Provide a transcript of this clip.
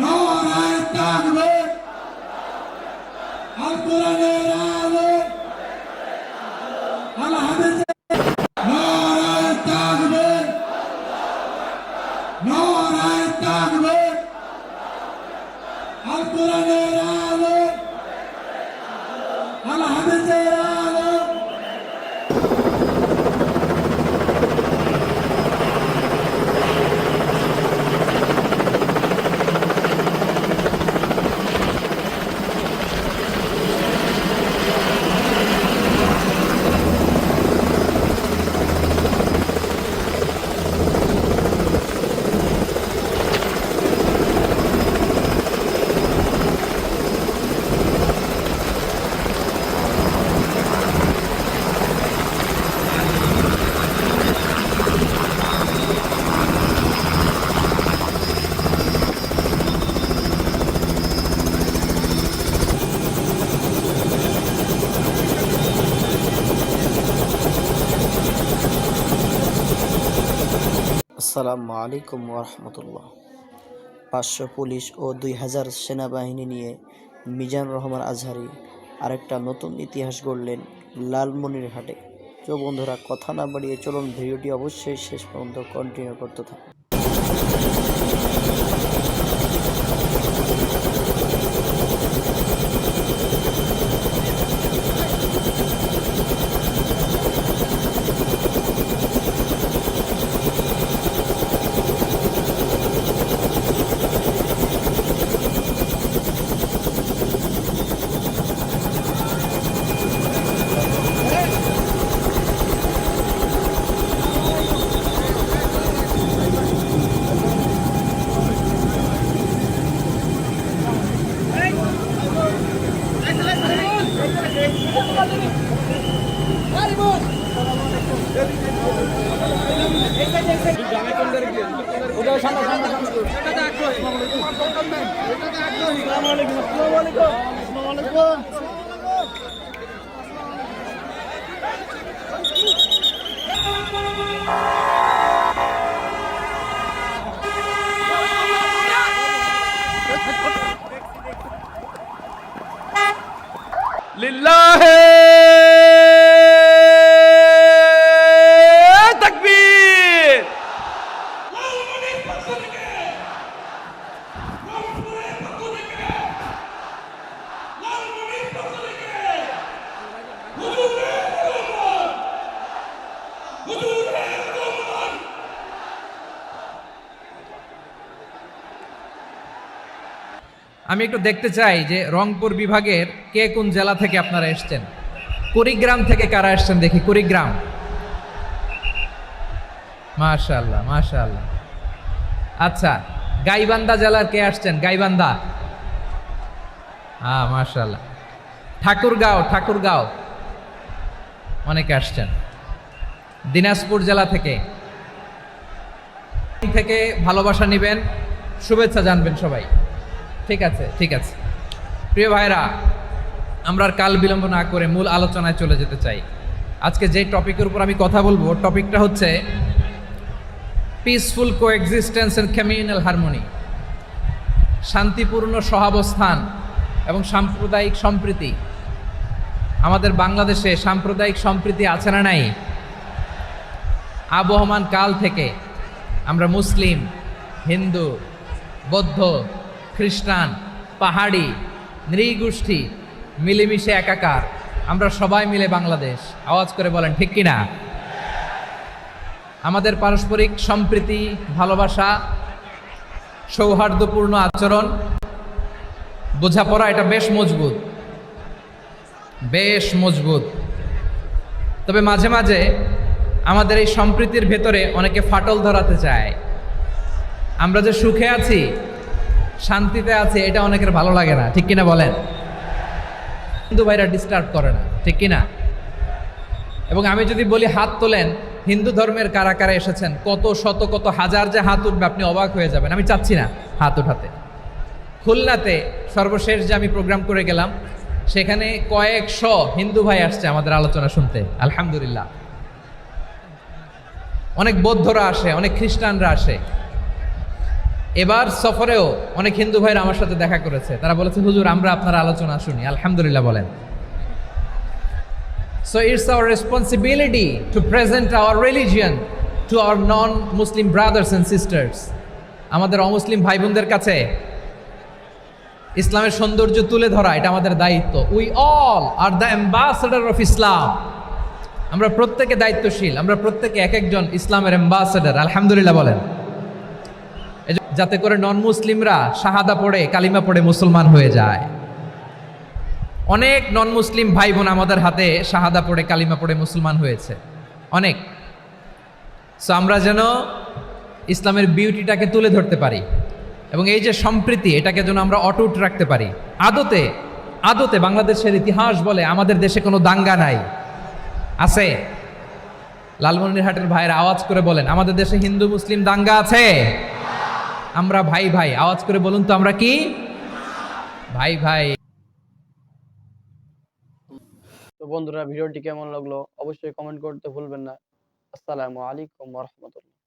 নারায়ে তাকবীর আল কোরআনের আলো আল হাদিসের নারায়ে তাকবীর নারায়ে তাকবীর আল কোরআনের আলো আল হাদিসের আলো। আসসালামু আলাইকুম ওরহমতুল্লাহ। 500 পুলিশ ও 2000 সেনাবাহিনী নিয়ে মিজানুর রহমান আজহারী আরেকটা নতুন ইতিহাস গড়লেন লালমনিরহাটে। তো বন্ধুরা, কথা না বাড়িয়ে চলুন ভিডিওটি অবশ্যই শেষ পর্যন্ত কন্টিনিউ করতে থাকুন। লিল্লাহে তাকবীর। আমি একটু দেখতে চাই যে রংপুর বিভাগের কে কোন জেলা থেকে আপনারা এসেছেন। কুড়িগ্রাম থেকে কারা এসেছেন দেখি? কুড়িগ্রাম, মাশাআল্লাহ মাশাআল্লাহ। আচ্ছা, গাইবান্ধা জেলার কে আসছেন? গাইবান্ধা, হ্যাঁ মাশাআল্লাহ। ঠাকুরগাঁও, ঠাকুরগাঁও অনেকে আসছেন। দিনাজপুর জেলা থেকে থেকে ভালোবাসা নেবেন, শুভেচ্ছা জানবেন সবাই। ঠিক আছে ঠিক আছে। প্রিয় ভাইরা, আমরা আর কাল বিলম্ব না করে মূল আলোচনায় চলে যেতে চাই। আজকে যে টপিকের উপর আমি কথা বলবো, টপিকটা হচ্ছে peaceful coexistence and communal harmony, শান্তিপূর্ণ সহাবস্থান এবং সাম্প্রদায়িক সম্প্রীতি। আমাদের বাংলাদেশে সাম্প্রদায়িক সম্প্রীতি আছে না নাই? আবহমান কাল থেকে আমরা মুসলিম, হিন্দু, বৌদ্ধ, খ্রিস্টান, পাহাড়ি, নৃগোষ্ঠী মিলেমিশে একাকার, আমরা সবাই মিলে বাংলাদেশ। আওয়াজ করে বলেন ঠিক কিনা? আমাদের পারস্পরিক সম্প্রীতি, ভালোবাসা, সৌহার্দ্যপূর্ণ আচরণ, বোঝাপড়া, এটা বেশ মজবুত, বেশ মজবুত। তবে মাঝে মাঝে আমাদের এই সম্প্রীতির ভেতরে অনেকে ফাটল ধরাতে চায়। আমরা যে সুখে আছি, শান্তিতে আছে, এটা অনেকের ভালো লাগে না, ঠিক কিনা বলেন? হিন্দু ভাইরা ডিস্টার্ব করে না, ঠিক কিনা? এবং আমি যদি বলি হাত তোলেন, হিন্দু ধর্মের কারা কারা এসেছেন, কত শত কত হাজার যে হাত উঠবে, আপনি অবাক হয়ে যাবেন। আমি চাচ্ছি না হাত উঠাতে। খুলনাতে সর্বশেষ যে আমি প্রোগ্রাম করে গেলাম, সেখানে কয়েকশো হিন্দু ভাই আসছে আমাদের আলোচনা শুনতে, আলহামদুলিল্লাহ। অনেক বৌদ্ধরা আসে, অনেক খ্রিস্টানরা আসে। এবার সফরেও অনেক হিন্দু ভাইরা আমার সাথে দেখা করেছে, তারা বলেছে হুজুর আমরা আপনার আলোচনা শুনি। আলহামদুলিল্লাহ বলেন। So it's our responsibility to present our religion to our non-Muslim brothers and sisters. আমাদের অমুসলিম ভাই বোনদের কাছে ইসলামের সৌন্দর্য তুলে ধরা এটা আমাদের দায়িত্ব। We all are the ambassador of Islam. আমরা প্রত্যেকে দায়িত্বশীল, আমরা প্রত্যেকে এক একজন ইসলামের অ্যাম্বাসেডর। আলহামদুলিল্লাহ বলেন। যাতে করে নন মুসলিমরা শাহাদা পড়ে কালিমা পড়ে মুসলমান হয়ে যায়। অনেক নন মুসলিম ভাই বোন আমাদের হাতে শাহাদা পড়ে কালিমা পড়ে মুসলমান হয়েছে অনেক। সো আমরা যেন ইসলামের বিউটিটাকে তুলে ধরতে পারি এবং এই যে সম্প্রীতি এটাকে যেন আমরা অটুট রাখতে পারি। আদতে আদতে বাংলাদেশের ইতিহাস বলে আমাদের দেশে কোনো দাঙ্গা নাই, আছে? লালমনিরহাটের ভাইয়ের আওয়াজ করে বলেন আমাদের দেশে হিন্দু মুসলিম দাঙ্গা আছে? আমরা ভাই ভাই, আওয়াজ করে বলুন তো আমরা কি ভাই ভাই। তো বন্ধুরা, ভিডিওটি কেমন লাগলো অবশ্যই কমেন্ট করতে ভুলবেন না। আসসালামু আলাইকুম ওয়া রাহমাতুল্লাহ।